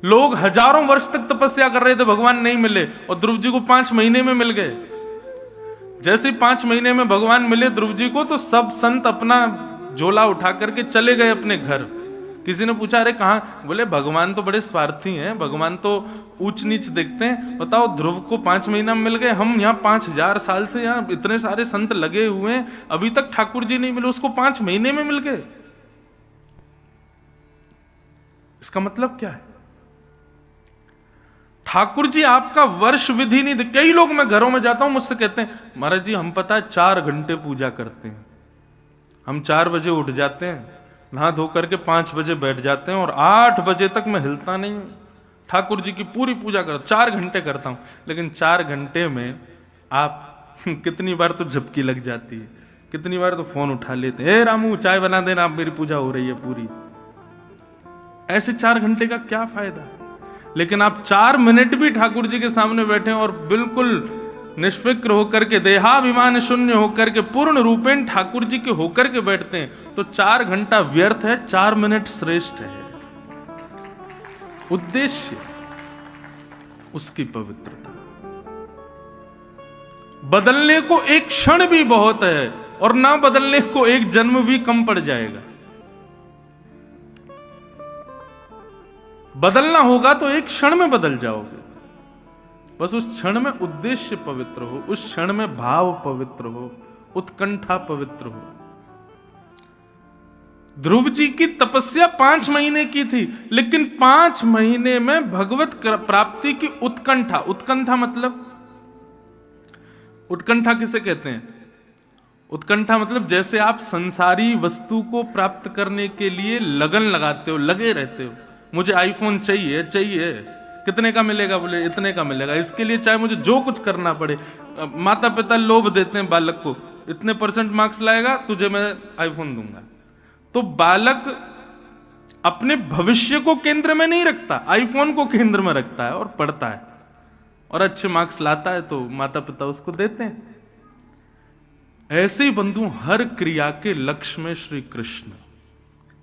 लोग हजारों वर्ष तक तपस्या कर रहे थे, भगवान नहीं मिले, और ध्रुव जी को 5 महीने में मिल गए। जैसे 5 महीने में भगवान मिले ध्रुव जी को, तो सब संत अपना झोला उठा करके चले गए अपने घर। किसी ने पूछा अरे कहां? बोले भगवान तो बड़े स्वार्थी हैं, भगवान तो ऊंच नीच देखते हैं। बताओ ध्रुव को 5 महीना में मिल गए, हम यहाँ 5000 साल से यहाँ इतने सारे संत लगे हुए हैं, अभी तक ठाकुर जी नहीं मिले, उसको 5 महीने में मिल गए। इसका मतलब क्या है? ठाकुर जी आपका वर्ष विधि नहीं। कई लोग, मैं घरों में जाता हूं, मुझसे कहते हैं महाराज जी हम पता है 4 घंटे पूजा करते हैं, हम 4 बजे उठ जाते हैं, नहा धो करके 5 बजे बैठ जाते हैं और 8 बजे तक मैं हिलता नहीं हूं, ठाकुर जी की पूरी पूजा करता, 4 घंटे करता हूं। लेकिन 4 घंटे में आप कितनी बार तो झपकी लग जाती है, कितनी बार तो फोन उठा लेते हैं, रामू चाय बना देना, आप मेरी पूजा हो रही है पूरी। ऐसे 4 घंटे का क्या फायदा? लेकिन आप 4 मिनट भी ठाकुर जी के सामने बैठे और बिल्कुल निष्फिक्र होकर के, देहाभिमान शून्य होकर के, पूर्ण रूपेण ठाकुर जी के होकर के बैठते हैं, तो 4 घंटा व्यर्थ है, 4 मिनट श्रेष्ठ है। उद्देश्य उसकी पवित्रता। बदलने को एक क्षण भी बहुत है, और ना बदलने को एक जन्म भी कम पड़ जाएगा। बदलना होगा तो एक क्षण में बदल जाओगे, बस उस क्षण में उद्देश्य पवित्र हो, उस क्षण में भाव पवित्र हो, उत्कंठा पवित्र हो। ध्रुव जी की तपस्या 5 महीने की थी, लेकिन 5 महीने में भगवत प्राप्ति की उत्कंठा। उत्कंठा मतलब, उत्कंठा किसे कहते हैं? उत्कंठा मतलब जैसे आप संसारी वस्तु को प्राप्त करने के लिए लगन लगाते हो, लगे रहते हो, मुझे आईफोन चाहिए चाहिए, कितने का मिलेगा? बोले इतने का मिलेगा, इसके लिए चाहे मुझे जो कुछ करना पड़े। माता पिता लोभ देते हैं बालक को, इतने % मार्क्स लाएगा तुझे मैं आईफोन दूंगा। तो बालक अपने भविष्य को केंद्र में नहीं रखता, आईफोन को केंद्र में रखता है और पढ़ता है, और अच्छे मार्क्स लाता है तो माता पिता उसको देते हैं। ऐसे ही बंधु हर क्रिया के लक्ष्य में श्री कृष्ण,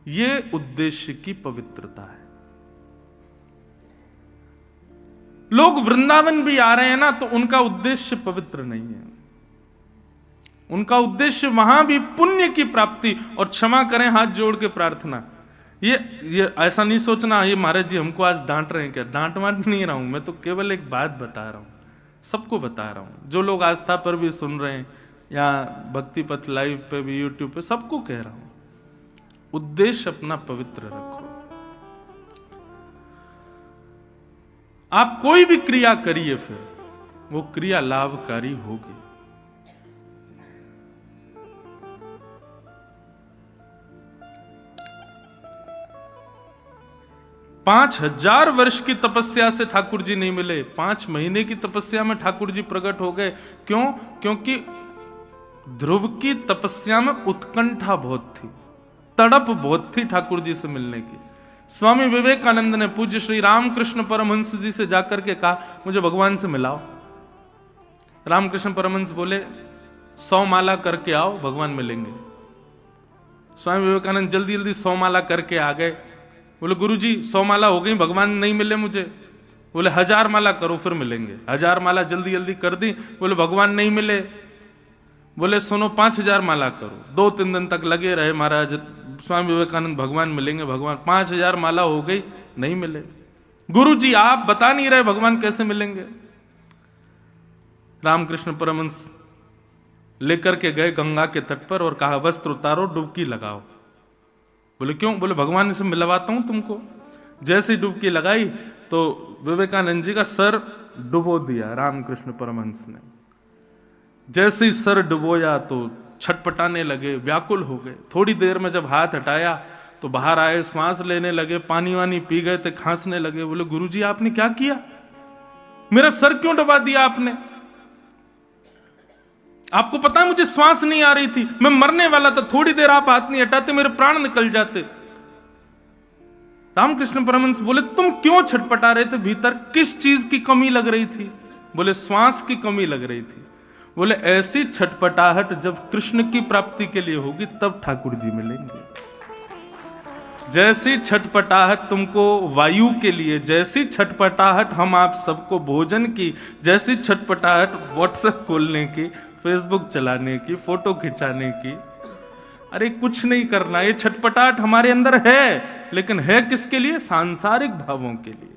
ये उद्देश्य की पवित्रता है। लोग वृंदावन भी आ रहे हैं ना, तो उनका उद्देश्य पवित्र नहीं है, उनका उद्देश्य वहां भी पुण्य की प्राप्ति और क्षमा करें हाथ जोड़ के प्रार्थना। ये ऐसा नहीं सोचना ये महाराज जी हमको आज डांट रहे हैं क्या। डांट वांट नहीं रहा हूं मैं, तो केवल एक बात बता रहा हूं, सबको बता रहा हूं, जो लोग आस्था पर भी सुन रहे हैं या भक्ति पथ लाइव पे भी, यूट्यूब पे, सबको कह रहा हूं, उद्देश्य अपना पवित्र रखो। आप कोई भी क्रिया करिए, फिर वो क्रिया लाभकारी होगी। 5000 वर्ष की तपस्या से ठाकुर जी नहीं मिले, 5 महीने की तपस्या में ठाकुर जी प्रकट हो गए। क्यों? क्योंकि ध्रुव की तपस्या में उत्कंठा बहुत थी, तड़प बहुत थी ठाकुर जी से मिलने की। स्वामी विवेकानंद ने पूज्य श्री रामकृष्ण परमहंस जी से जाकर के कहा मुझे भगवान से मिलाओ। रामकृष्ण परमहंस बोले 100 माला करके आओ, भगवान मिलेंगे। स्वामी विवेकानंद जल्दी जल्दी 100 माला करके आ गए। बोले गुरुजी 100 माला हो गई, भगवान नहीं मिले मुझे। बोले 1000 माला करो फिर मिलेंगे। 1000 माला जल्दी जल्दी कर दी, बोले भगवान नहीं मिले। बोले सुनो 5000 माला करो। 2-3 दिन तक लगे रहे महाराज, स्वामी विवेकानंद भगवान मिलेंगे भगवान। 5000 माला हो गई, नहीं मिले। गुरुजी आप बता नहीं रहे भगवान कैसे मिलेंगे। रामकृष्ण परमहंस लेकर के गए गंगा के तट पर और कहा वस्त्र उतारो, डुबकी लगाओ। बोले क्यों? बोले भगवान से मिलवाता हूं तुमको। जैसे ही डुबकी लगाई तो विवेकानंद जी का सर डुबो दिया रामकृष्ण परमहंस ने। जैसे ही सर डुबोया तो छटपटाने लगे, व्याकुल हो गए। थोड़ी देर में जब हाथ हटाया तो बाहर आए, श्वास लेने लगे, पानी वानी पी गए थे, खांसने लगे। बोले गुरुजी आपने क्या किया? मेरा सर क्यों डुबा दिया आपने? आपको पता है मुझे श्वास नहीं आ रही थी, मैं मरने वाला था, थोड़ी देर आप हाथ नहीं हटाते मेरे प्राण निकल जाते। रामकृष्ण परमहंस बोले तुम क्यों छटपटा रहे थे भीतर, किस चीज की कमी लग रही थी? बोले श्वास की कमी लग रही थी। बोले ऐसी छटपटाहट जब कृष्ण की प्राप्ति के लिए होगी तब ठाकुर जी मिलेंगे। जैसी छटपटाहट तुमको वायु के लिए, जैसी छटपटाहट हम आप सबको भोजन की, जैसी छटपटाहट व्हाट्सएप खोलने की, फेसबुक चलाने की, फोटो खिंचाने की, अरे कुछ नहीं करना। ये छटपटाहट हमारे अंदर है, लेकिन है किसके लिए? सांसारिक भावों के लिए।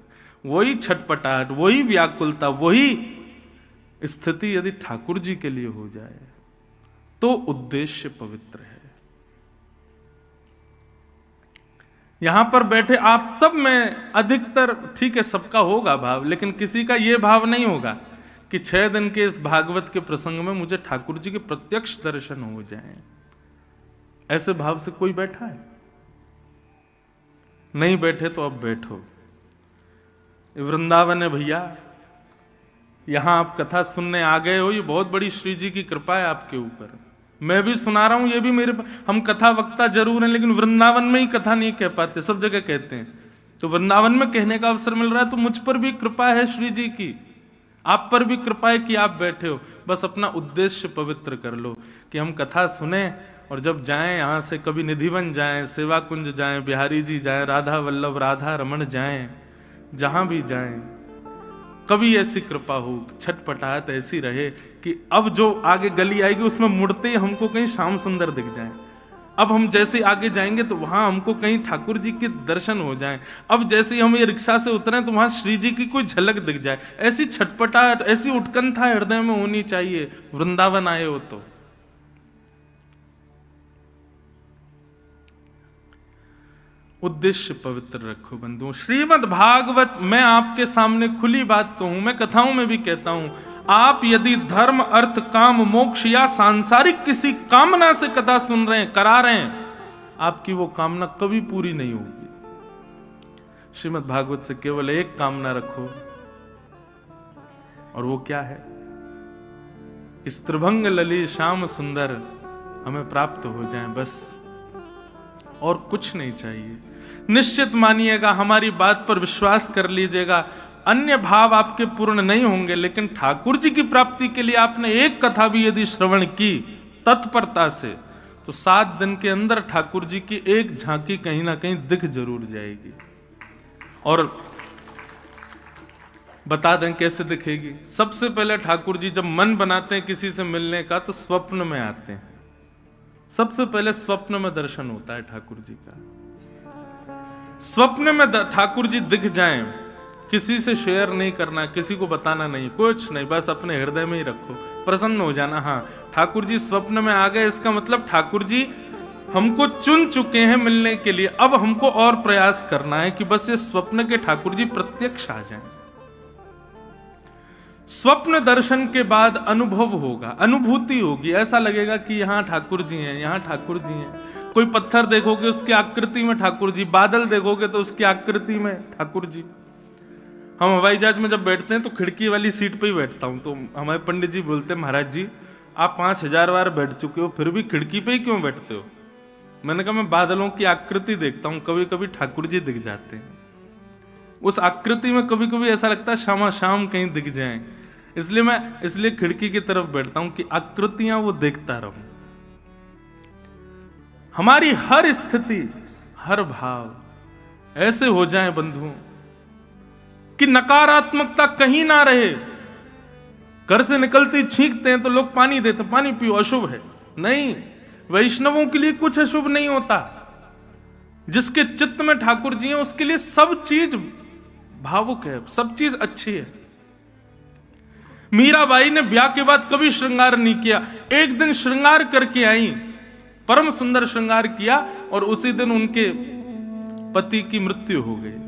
वही छटपटाहट, वही व्याकुलता, वही स्थिति यदि ठाकुर जी के लिए हो जाए तो उद्देश्य पवित्र है। यहां पर बैठे आप सब में अधिकतर, ठीक है सबका होगा भाव, लेकिन किसी का यह भाव नहीं होगा कि 6 दिन के इस भागवत के प्रसंग में मुझे ठाकुर जी के प्रत्यक्ष दर्शन हो जाएं। ऐसे भाव से कोई बैठा है? नहीं बैठे तो अब बैठो। वृंदावन है भैया, यहां आप कथा सुनने आ गए हो, ये बहुत बड़ी श्री जी की कृपा है आपके ऊपर। मैं भी सुना रहा हूं, ये भी मेरे, हम कथा वक्ता जरूर हैं, लेकिन वृंदावन में ही कथा नहीं कह पाते, सब जगह कहते हैं। तो वृंदावन में कहने का अवसर मिल रहा है, तो मुझ पर भी कृपा है श्री जी की, आप पर भी कृपा है कि आप बैठे हो। बस अपना उद्देश्य पवित्र कर लो कि हम कथा सुने, और जब जाएं यहां से, कभी निधिवन जाएं, सेवा कुंज जाएं, बिहारी जी जाएं, राधा वल्लभ, राधा रमण जाएं, जहां भी जाएं, कभी ऐसी कृपा हो, छटपटाहट ऐसी रहे कि अब जो आगे गली आएगी उसमें मुड़ते ही हमको कहीं श्याम सुंदर दिख जाए। अब हम जैसे आगे जाएंगे तो वहां हमको कहीं ठाकुर जी के दर्शन हो जाएं। अब जैसे ही हम ये रिक्शा से उतरें तो वहां श्री जी की कोई झलक दिख जाए। ऐसी छटपटाहट, ऐसी उत्कंठा हृदय में होनी चाहिए वृंदावन आए हो तो। उद्देश्य पवित्र रखो बंधुओं। श्रीमद् भागवत, मैं आपके सामने खुली बात कहूं, मैं कथाओं में भी कहता हूं, आप यदि धर्म, अर्थ, काम, मोक्ष या सांसारिक किसी कामना से कथा सुन रहे हैं, करा रहे हैं, आपकी वो कामना कभी पूरी नहीं होगी। श्रीमद् भागवत से केवल एक कामना रखो, और वो क्या है? इस त्रिभंग ललित श्याम सुंदर हमें प्राप्त हो जाए, बस, और कुछ नहीं चाहिए। निश्चित मानिएगा, हमारी बात पर विश्वास कर लीजिएगा, अन्य भाव आपके पूर्ण नहीं होंगे, लेकिन ठाकुर जी की प्राप्ति के लिए आपने एक कथा भी यदि श्रवण की तत्परता से, तो 7 दिन के अंदर ठाकुर जी की एक झांकी कहीं ना कहीं दिख जरूर जाएगी। और बता दें कैसे दिखेगी। सबसे पहले ठाकुर जी जब मन बनाते हैं किसी से मिलने का, तो स्वप्न में आते हैं। सबसे पहले स्वप्न में दर्शन होता है ठाकुर जी का। स्वप्न में ठाकुर जी दिख जाएं, किसी से शेयर नहीं करना, किसी को बताना नहीं, कुछ नहीं, बस अपने हृदय में ही रखो, प्रसन्न हो जाना। हाँ, ठाकुर जी स्वप्न में आ गए, इसका मतलब ठाकुर जी हमको चुन चुके हैं मिलने के लिए। अब हमको और प्रयास करना है कि बस ये स्वप्न के ठाकुर जी प्रत्यक्ष आ जाएं। स्वप्न दर्शन के बाद अनुभव होगा, अनुभूति होगी, ऐसा लगेगा कि यहां ठाकुर जी हैं, यहां ठाकुर जी हैं। कोई पत्थर देखोगे उसकी आकृति में ठाकुर जी, बादल देखोगे तो उसकी आकृति में ठाकुर जी। हम हवाई जहाज में जब बैठते हैं तो खिड़की वाली सीट पे ही बैठता हूं, तो हमारे पंडित जी बोलते हैं, महाराज जी आप 5000 बार बैठ चुके हो, फिर भी खिड़की पे ही क्यों बैठते हो? मैंने कहा मैं बादलों की आकृति देखता हूं, कभी कभी ठाकुर जी दिख जाते हैं। उस आकृति में कभी कभी ऐसा लगता है शामा शाम कहीं दिख जाएं, इसलिए खिड़की की तरफ बैठता हूं कि आकृतियां वो देखता रहूं। हमारी हर स्थिति, हर भाव ऐसे हो जाए बंधुओं कि नकारात्मकता कहीं ना रहे। घर से निकलते छींकते हैं तो लोग पानी देते, पानी पियो, अशुभ है। नहीं, वैष्णवों के लिए कुछ अशुभ नहीं होता। जिसके चित्त में ठाकुर जी हैं उसके लिए सब चीज भावुक है, सब चीज अच्छी है। मीराबाई ने ब्याह के बाद कभी श्रृंगार नहीं किया, एक दिन श्रृंगार करके आई, परम सुंदर श्रृंगार किया, और उसी दिन उनके पति की मृत्यु हो गई।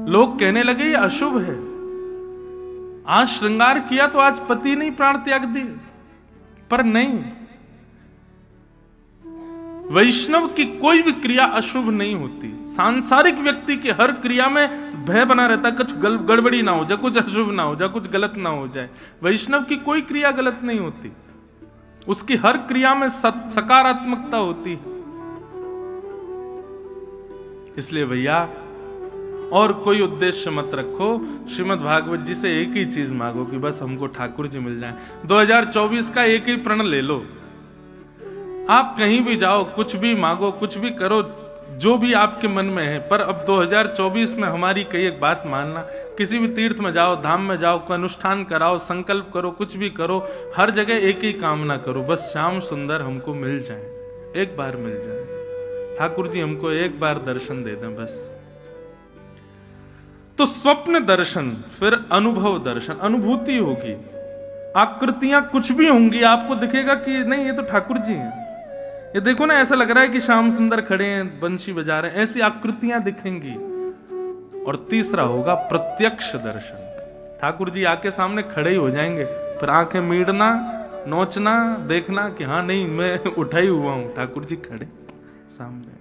लोग कहने लगे ये अशुभ है, आज श्रृंगार किया तो आज पति नहीं प्राण त्याग दिए। पर नहीं, वैष्णव की कोई भी क्रिया अशुभ नहीं होती। सांसारिक व्यक्ति की हर क्रिया में भय बना रहता, कुछ गड़बड़ी ना हो जाए, कुछ अशुभ ना हो जाए, कुछ गलत ना हो जाए। वैष्णव की कोई क्रिया गलत नहीं होती, उसकी हर क्रिया में सकारात्मकता होती। इसलिए भैया और कोई उद्देश्य मत रखो, श्रीमद् भागवत जी से एक ही चीज मांगो कि बस हमको ठाकुर जी मिल जाए। 2024 का एक ही प्रण ले लो, आप कहीं भी जाओ, कुछ भी मांगो, कुछ भी करो, जो भी आपके मन में है। पर अब 2024 में हमारी कई एक बात मानना, किसी भी तीर्थ में जाओ, धाम में जाओ, कोई अनुष्ठान कराओ, संकल्प करो, कुछ भी करो, हर जगह एक ही कामना करो, बस श्याम सुंदर हमको मिल जाए, एक बार मिल जाए, ठाकुर जी हमको एक बार दर्शन दे दें बस। तो स्वप्न दर्शन, फिर अनुभव दर्शन, अनुभूति होगी, आकृतियां कुछ भी होंगी, आपको दिखेगा कि नहीं ये तो ठाकुर जी हैं, ये देखो ना ऐसा लग रहा है कि श्याम सुंदर खड़े हैं, बंशी बजा रहे हैं, ऐसी आकृतियां दिखेंगी। और तीसरा होगा प्रत्यक्ष दर्शन, ठाकुर जी आके सामने खड़े ही हो जाएंगे, फिर आंखें मीड़ना, नोचना, देखना कि हाँ नहीं मैं उठा ही हुआ हूं, ठाकुर जी खड़े सामने।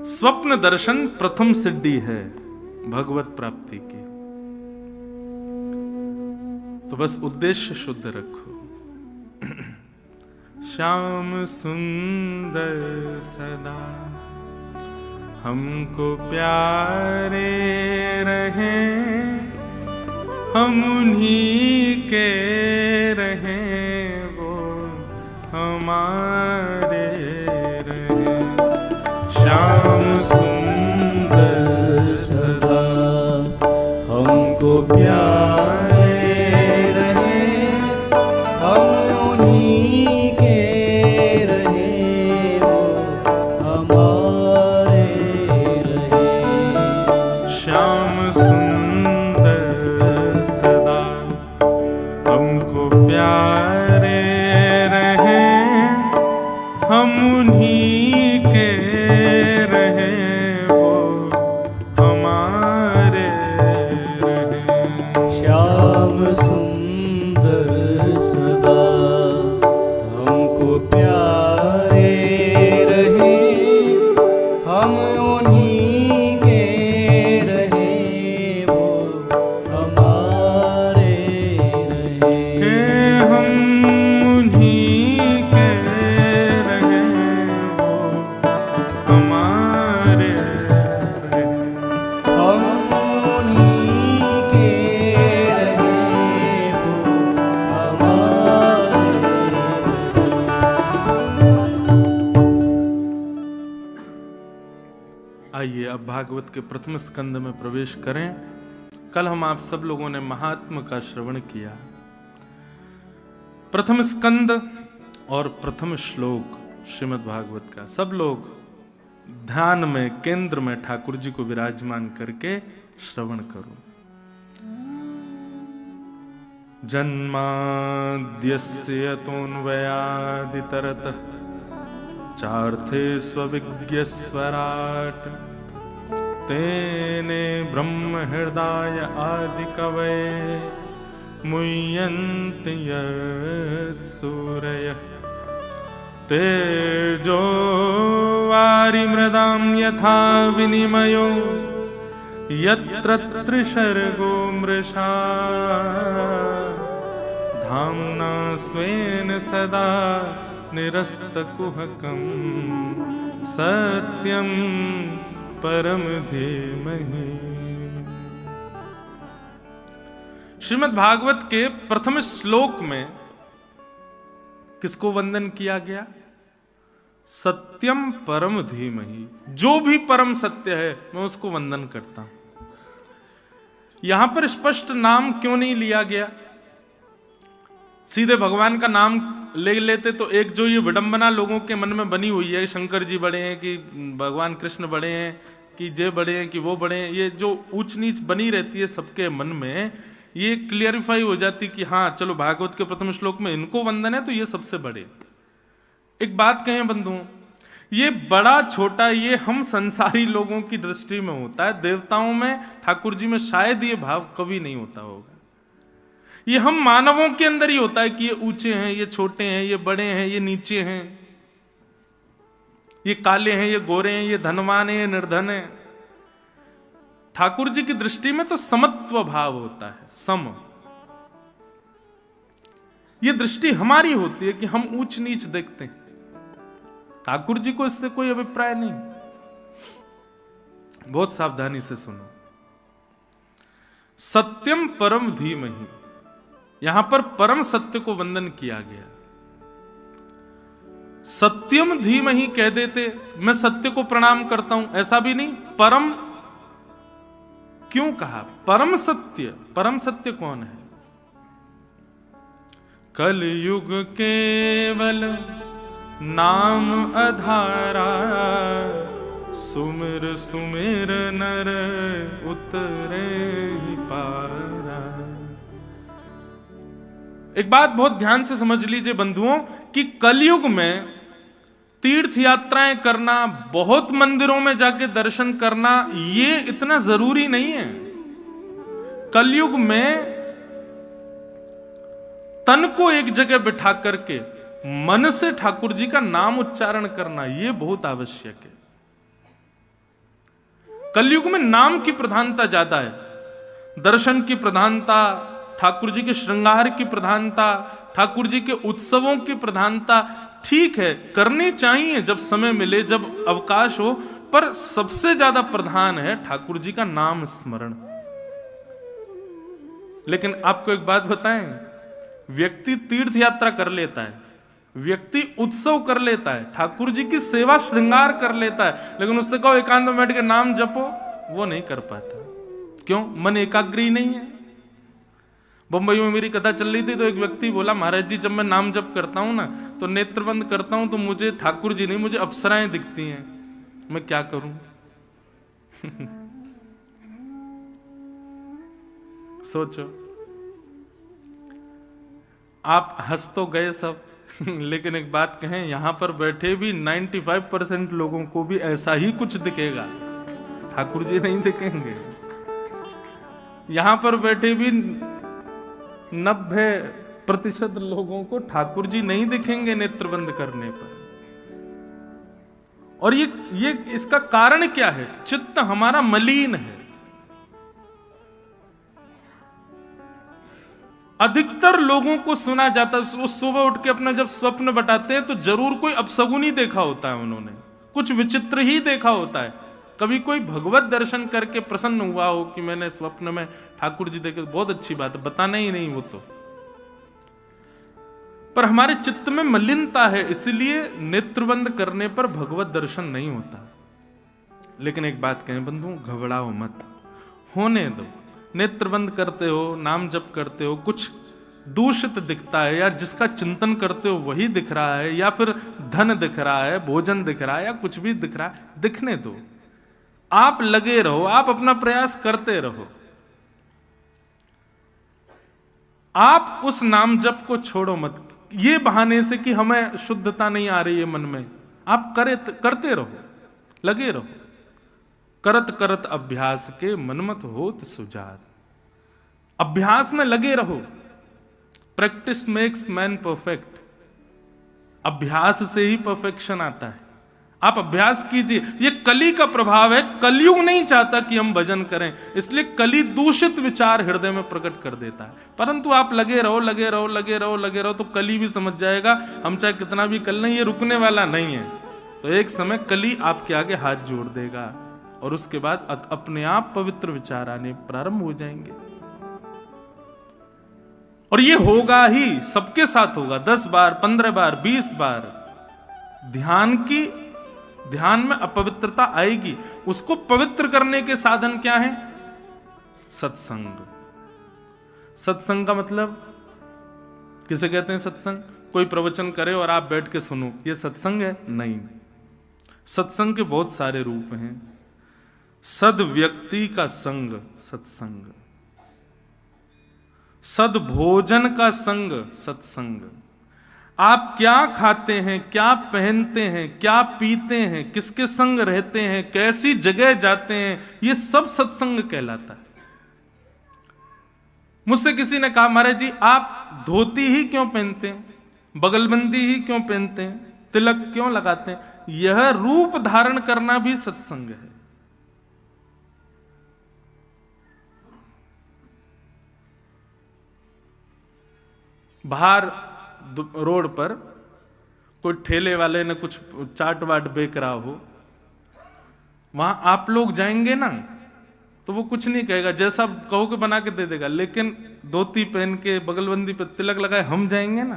स्वप्न दर्शन प्रथम सिद्धि है भगवत प्राप्ति की। तो बस उद्देश्य शुद्ध रखो। श्याम सुंदर सदा हमको प्यारे रहें, हम उन्हीं के रहें, वो हमारे रहें। श्याम सुंदर सदा हमको प्यारे रहें, हम उन्हीं के रहें, वो हमारे रहें। श्याम सुंदर सदा हमको प्यारे रहें, हम उन्हीं के रहें, वो हमारे रहें। श्याम सुंदर सदा हमको प्यारे रहें, हम उन्हीं के रहें, वो हमारे रहें। हम उन्हीं के रहें, वो हमारे रहें। हम उन्हीं के रहें, वो हमारे रहें। आइए अब भागवत के प्रथम स्कंद में प्रवेश करें। कल हम आप सब लोगों ने महात्म का श्रवण किया। प्रथम स्कंद और प्रथम श्लोक श्रीमद् भागवत का सब लोग ध्यान में, केंद्र में ठाकुर जी को विराजमान करके श्रवण करो। जन्माद्यस्य यतोऽन्वयादितरतः चार्थे स्वविज्ञस्वराट् तेने ब्रह्म हृदय आदिकवये मुह्यन्ति यत्सूरयः। तेजो वारिमृदां यथा विनिमयो यत्र त्रिसर्गो मृषा धाम्ना स्वेन सदा निरस्तकुहकं सत्यं परम धीमहि। श्रीमद् भागवत के प्रथम श्लोक में किसको वंदन किया गया? सत्यम परम धीमहि, जो भी परम सत्य है मैं उसको वंदन करता हूं। यहां पर स्पष्ट नाम क्यों नहीं लिया गया? सीधे भगवान का नाम ले लेते तो एक जो ये विडंबना लोगों के मन में बनी हुई है, शंकर जी बड़े हैं कि भगवान कृष्ण बड़े हैं कि जे बड़े हैं कि वो बड़े हैं, ये जो ऊंच नीच बनी रहती है सबके मन में, ये क्लियरिफाई हो जाती कि हाँ चलो भागवत के प्रथम श्लोक में इनको वंदन है तो ये सबसे बड़े। एक बात कहें बंधुओं, ये बड़ा छोटा ये हम संसारी लोगों की दृष्टि में होता है, देवताओं में, ठाकुर जी में शायद ये भाव कभी नहीं होता होगा। ये हम मानवों के अंदर ही होता है कि ये ऊंचे हैं, ये छोटे हैं, ये बड़े हैं, ये नीचे हैं, ये काले हैं, ये गोरे हैं, ये धनवान है, ये निर्धन है। ठाकुर जी की दृष्टि में तो समत्व भाव होता है, सम। ये दृष्टि हमारी होती है कि हम ऊंच नीच देखते हैं। ठाकुर जी को इससे कोई अभिप्राय नहीं। बहुत सावधानी से सुनो। सत्यम परम धीमहि, यहां पर परम सत्य को वंदन किया गया। सत्यम धीमहि कह देते, मैं सत्य को प्रणाम करता हूं, ऐसा भी नहीं। परम क्यों कहा? परम सत्य कौन है? कलयुग केवल नाम आधारा, सुमिर सुमिर नर उतरे ही पारा। एक बात बहुत ध्यान से समझ लीजिए बंधुओं कि कलयुग में तीर्थ यात्राएं करना, बहुत मंदिरों में जाके दर्शन करना, ये इतना जरूरी नहीं है। कलयुग में तन को एक जगह बिठा करके मन से ठाकुर जी का नाम उच्चारण करना, यह बहुत आवश्यक है। कलयुग में नाम की प्रधानता ज्यादा है, दर्शन की प्रधानता, ठाकुर जी के श्रृंगार की प्रधानता, ठाकुर जी के उत्सवों की प्रधानता ठीक है, करनी चाहिए जब समय मिले, जब अवकाश हो, पर सबसे ज्यादा प्रधान है ठाकुर जी का नाम स्मरण। लेकिन आपको एक बात बताएं, व्यक्ति तीर्थ यात्रा कर लेता है, व्यक्ति उत्सव कर लेता है, ठाकुर जी की सेवा श्रृंगार कर लेता है, लेकिन उससे कहो एकांत में बैठ के नाम जपो, वो नहीं कर पाता। क्यों? मन एकाग्री नहीं है। बंबई में मेरी कथा चल रही थी तो एक व्यक्ति बोला, महाराज जी जब मैं नाम जप करता हूं ना तो नेत्र बंद करता हूं तो मुझे ठाकुर जी नहीं, मुझे अप्सराएं दिखती हैं, मैं क्या करूं? सोचो, आप हंस तो गए सब, लेकिन एक बात कहें, यहां पर बैठे भी 95% लोगों को भी ऐसा ही कुछ दिखेगा, ठाकुर जी नहीं दिखेंगे। यहां पर बैठे भी 90% लोगों को ठाकुर जी नहीं दिखेंगे नेत्र बंद करने पर। और ये इसका कारण क्या है? चित्त हमारा मलिन है। अधिकतर लोगों को सुना जाता है, वो सुबह उठ के अपना जब स्वप्न बताते हैं तो जरूर कोई अपशगुन ही देखा होता है, उन्होंने कुछ विचित्र ही देखा होता है। कभी कोई भगवत दर्शन करके प्रसन्न हुआ हो कि मैंने स्वप्न में ठाकुर जी देखे, बहुत अच्छी बात है, बताना ही नहीं वो तो। पर हमारे चित्त में मलिनता है, इसलिए नेत्रबंद करने पर भगवत दर्शन नहीं होता। लेकिन एक बात कहें बंधु, घबराओ मत, होने दो। नेत्र बंद करते हो, नाम जप करते हो, कुछ दूषित दिखता है या जिसका चिंतन करते हो वही दिख रहा है, या फिर धन दिख रहा है, भोजन दिख रहा है, या कुछ भी दिख रहा है, दिखने दो। आप लगे रहो, आप अपना प्रयास करते रहो। आप उस नाम जप को छोड़ो मत, ये बहाने से कि हमें शुद्धता नहीं आ रही है मन में। आप करते रहो, लगे रहो। करत करत अभ्यास के मनमत होत सुजात। अभ्यास में लगे रहो। Practice makes man perfect. अभ्यास से ही परफेक्शन आता है। आप अभ्यास कीजिए। ये कली का प्रभाव है। कलयुग नहीं चाहता कि हम भजन करें, इसलिए कली दूषित विचार हृदय में प्रकट कर देता है। परंतु आप लगे रहो, लगे रहो, लगे रहो, लगे रहो, तो कली भी समझ जाएगा हम चाहे कितना भी कर लें, ये रुकने वाला नहीं है। तो एक समय कली आपके आगे हाथ जोड़ देगा और उसके बाद अपने आप पवित्र विचार आने प्रारंभ हो जाएंगे। और ये होगा ही, सबके साथ होगा। 10 बार, 15 बार, 20 बार ध्यान में अपवित्रता आएगी। उसको पवित्र करने के साधन क्या है? सत्संग। सत्संग का मतलब किसे कहते हैं? सत्संग कोई प्रवचन करे और आप बैठ के सुनो, ये सत्संग है? नहीं। सत्संग के बहुत सारे रूप हैं। सद व्यक्ति का संग सत्संग, सद भोजन का संग सत्संग। आप क्या खाते हैं, क्या पहनते हैं, क्या पीते हैं, किसके संग रहते हैं, कैसी जगह जाते हैं, ये सब सत्संग कहलाता है। मुझसे किसी ने कहा, महाराज जी आप धोती ही क्यों पहनते हैं, बगलबंदी ही क्यों पहनते हैं, तिलक क्यों लगाते हैं? यह रूप धारण करना भी सत्संग है। बाहर रोड पर कोई ठेले वाले ने कुछ चाट वाट बेच रहा हो, वहां आप लोग जाएंगे ना तो वो कुछ नहीं कहेगा, जैसा कहो कि बना के दे देगा। लेकिन धोती पहन के बगलबंदी पे तिलक लगाए हम जाएंगे ना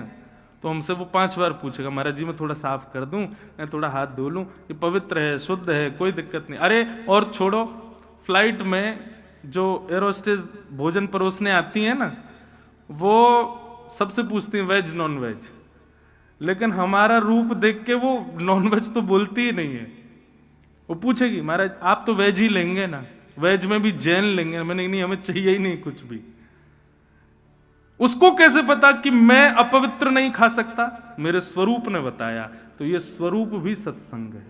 तो हमसे वो 5 बार पूछेगा, महाराज जी मैं थोड़ा साफ कर दूं, मैं थोड़ा हाथ धो लूं, ये पवित्र है, शुद्ध है, कोई दिक्कत नहीं। अरे और छोड़ो, फ्लाइट में जो एरोस्टेज भोजन परोसने आती है ना, वो सबसे पूछती है वेज नॉन वेज, लेकिन हमारा रूप देख के वो नॉन वेज तो बोलती ही नहीं है। वो पूछेगी महाराज आप तो वेज ही लेंगे ना, वेज में भी जैन लेंगे। मैंने नहीं, हमें चाहिए ही नहीं कुछ भी। उसको कैसे पता कि मैं अपवित्र नहीं खा सकता? मेरे स्वरूप ने बताया। तो ये स्वरूप भी सत्संग है।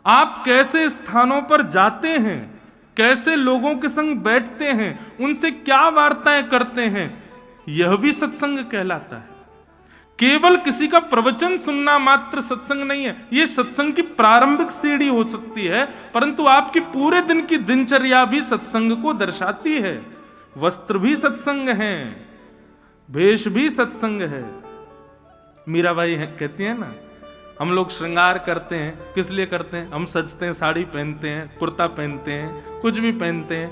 आप कैसे स्थानों पर जाते हैं, कैसे लोगों के संग बैठते हैं, उनसे क्या वार्ताएं करते हैं, यह भी सत्संग कहलाता है। केवल किसी का प्रवचन सुनना मात्र सत्संग नहीं है। यह सत्संग की प्रारंभिक सीढ़ी हो सकती है, परंतु आपकी पूरे दिन की दिनचर्या भी सत्संग को दर्शाती है। वस्त्र भी सत्संग है, वेश भी सत्संग है। मीराबाई कहती है ना, हम लोग श्रृंगार करते हैं, किस लिए करते हैं? हम सजते हैं, साड़ी पहनते हैं, कुर्ता पहनते हैं, कुछ भी पहनते हैं,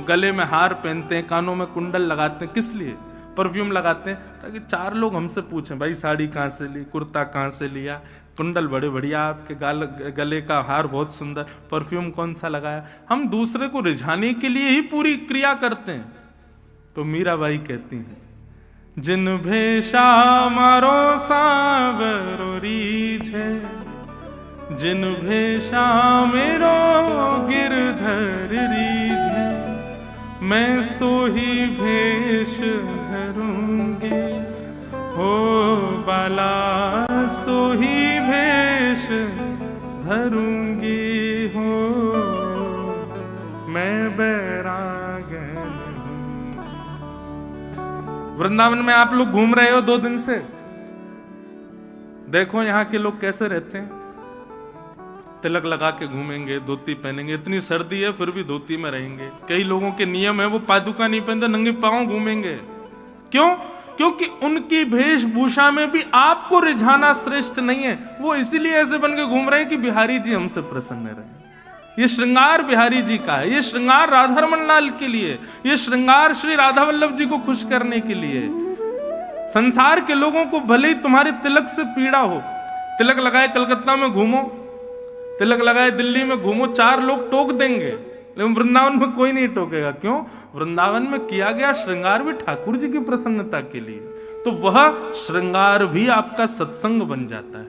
गले में हार पहनते हैं, कानों में कुंडल लगाते हैं, किस लिए? परफ्यूम लगाते हैं ताकि 4 लोग हमसे पूछें भाई साड़ी कहाँ से ली, कुर्ता कहाँ से लिया, कुंडल बड़े बढ़िया, आपके गले का हार बहुत सुंदर, परफ्यूम कौन सा लगाया। हम दूसरे को रिझाने के लिए ही पूरी क्रिया करते हैं। तो मीराबाई कहती हैं, जिन भेषा मारो सावरो रीझे, जिन भेषा मेरो गिरधर रीझे, मैं सो ही भेष धरूंगी, हो बाला सो ही भेष धरूंगी, हो मैं बैरागन। वृंदावन में आप लोग घूम रहे हो 2 दिन से, देखो यहां के लोग कैसे रहते हैं। तिलक लगा के घूमेंगे, धोती पहनेंगे, इतनी सर्दी है फिर भी धोती में रहेंगे। कई लोगों के नियम है वो पादुका नहीं पहनते, नंगे पांव घूमेंगे। क्यों? क्योंकि उनकी वेशभूषा में भी आपको रिझाना श्रेष्ठ नहीं है। वो इसीलिए ऐसे बन के घूम रहे हैं कि बिहारी जी हमसे प्रसन्न रहे। ये श्रृंगार बिहारी जी का है, ये श्रृंगार राधारमण लाल के लिए, ये श्रृंगार श्री राधा वल्लभ जी को खुश करने के लिए। संसार के लोगों को भले ही तुम्हारे तिलक से पीड़ा हो, तिलक लगाए कलकत्ता में घूमो, तिलक लगाए दिल्ली में घूमो, 4 लोग टोक देंगे, लेकिन वृंदावन में कोई नहीं टोकेगा। क्यों? वृंदावन में किया गया श्रृंगार भी ठाकुर जी की प्रसन्नता के लिए। तो वह श्रृंगार भी आपका सत्संग बन जाता है।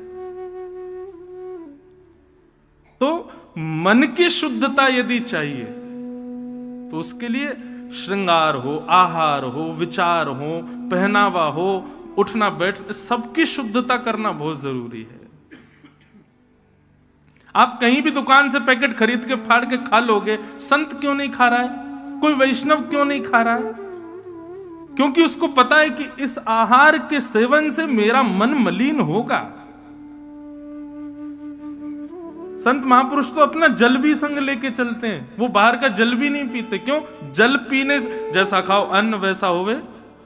तो मन की शुद्धता यदि चाहिए तो उसके लिए श्रृंगार हो, आहार हो, विचार हो, पहनावा हो, उठना बैठ, सबकी शुद्धता करना बहुत जरूरी है। आप कहीं भी दुकान से पैकेट खरीद के फाड़ के खा लोगे, संत क्यों नहीं खा रहा है? कोई वैष्णव क्यों नहीं खा रहा है? क्योंकि उसको पता है कि इस आहार के सेवन से मेरा मन मलिन होगा। संत महापुरुष तो अपना जल भी संग लेके चलते हैं, वो बाहर का जल भी नहीं पीते। क्यों? जल पीने से, जैसा खाओ अन्न वैसा होवे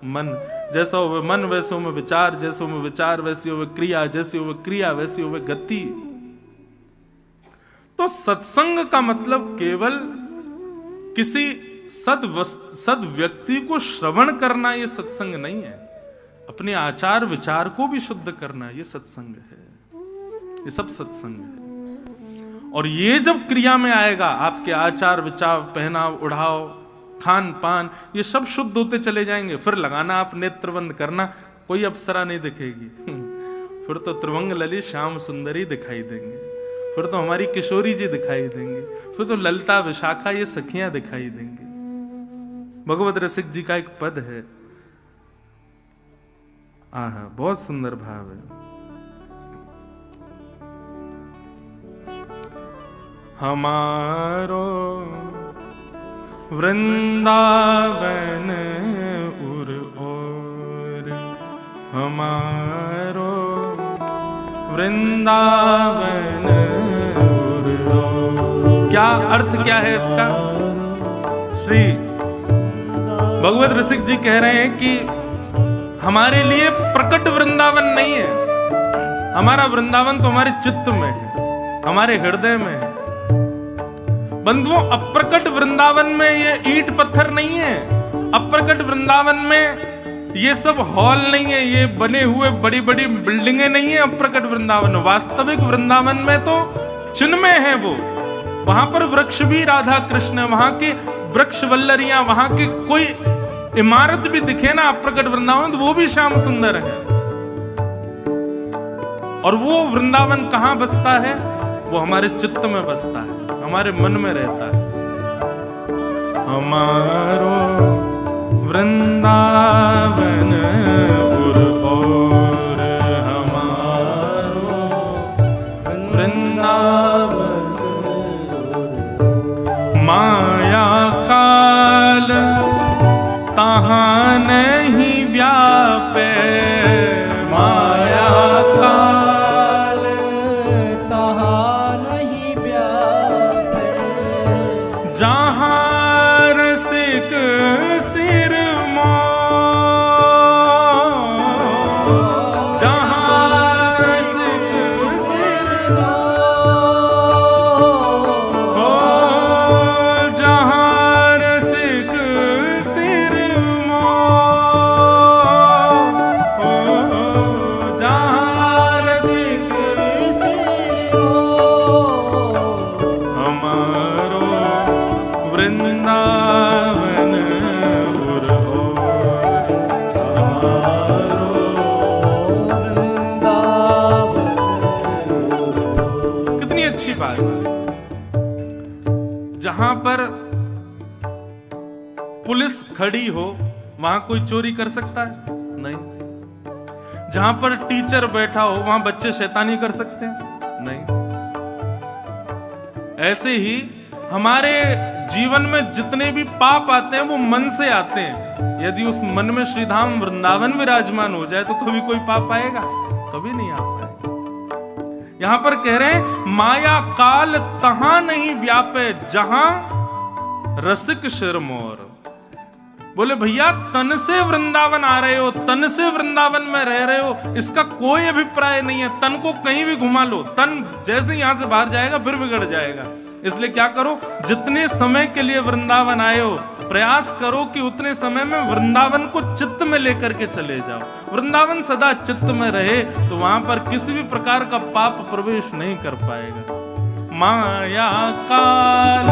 मन, जैसा होवे मन वैसे होवे विचार, जैसे होवे विचार वैसी होवे क्रिया, जैसी होवे क्रिया वैसी होवे गति। तो सत्संग का मतलब केवल किसी सद व्यक्ति को श्रवण करना ये सत्संग नहीं है, अपने आचार विचार को भी शुद्ध करना ये सत्संग है। ये सब सत्संग है। और ये जब क्रिया में आएगा, आपके आचार विचार, पहनाव उड़ाव, खान पान, ये सब शुद्ध होते चले जाएंगे। फिर लगाना आप नेत्र बंद करना, कोई अप्सरा नहीं दिखेगी। फिर तो त्रिभंग ललित श्याम सुंदरी दिखाई देंगे, फिर तो हमारी किशोरी जी दिखाई देंगे, फिर तो ललिता विशाखा ये सखियां दिखाई देंगी। भगवत रसिक जी का एक पद है, आहा बहुत सुंदर भाव है। हमारो वृंदावन उर और, हमारो वृंदावन उर और। क्या अर्थ क्या है इसका? श्री भगवत रसिक जी कह रहे हैं कि हमारे लिए प्रकट वृंदावन नहीं है, हमारा वृंदावन तो हमारे चित्त में है, हमारे हृदय में है। बंधुओं, अप्रकट वृंदावन में ये ईंट पत्थर नहीं है, अप्रकट वृंदावन में ये सब हॉल नहीं है, ये बने हुए बड़ी बड़ी बिल्डिंगें नहीं है अप्रकट वृंदावन। वास्तविक वृंदावन में तो चिन्मय है वो। वहां पर वृक्ष भी राधा कृष्ण, वहां के वृक्ष वल्लरियां, वहां के कोई इमारत भी दिखे ना अप्रकट वृंदावन, तो वो भी श्याम सुंदर है। और वो वृंदावन कहां बसता है? वो हमारे चित्त में बसता है, हमारे मन में रहता है। हमारो वृंदावन और हमारो वृंदावन, माया काल तहाँ नहीं व्यापे, माया काल तहाँ नहीं व्यापे, जहाँ रसिक सिर जहां पर पुलिस खड़ी हो वहां कोई चोरी कर सकता है? नहीं। जहां पर टीचर बैठा हो वहां बच्चे शैतानी कर सकते हैं? नहीं। ऐसे ही हमारे जीवन में जितने भी पाप आते हैं वो मन से आते हैं। यदि उस मन में श्रीधाम वृंदावन विराजमान हो जाए तो कभी कोई पाप आएगा? कभी नहीं आ पाएगा। यहां पर कह रहे हैं माया काल तहां नहीं व्यापे, जहां रसिक शिरमोर। बोले भैया तन से वृंदावन आ रहे हो, तन से वृंदावन में रह रहे हो, इसका कोई अभिप्राय नहीं है। तन को कहीं भी घुमा लो, तन जैसे यहां से बाहर जाएगा फिर बिगड़ जाएगा। इसलिए क्या करो, जितने समय के लिए वृंदावन आए हो प्रयास करो कि उतने समय में वृंदावन को चित्त में लेकर के चले जाओ। वृंदावन सदा चित्त में रहे तो वहां पर किसी भी प्रकार का पाप प्रवेश नहीं कर पाएगा। माया काल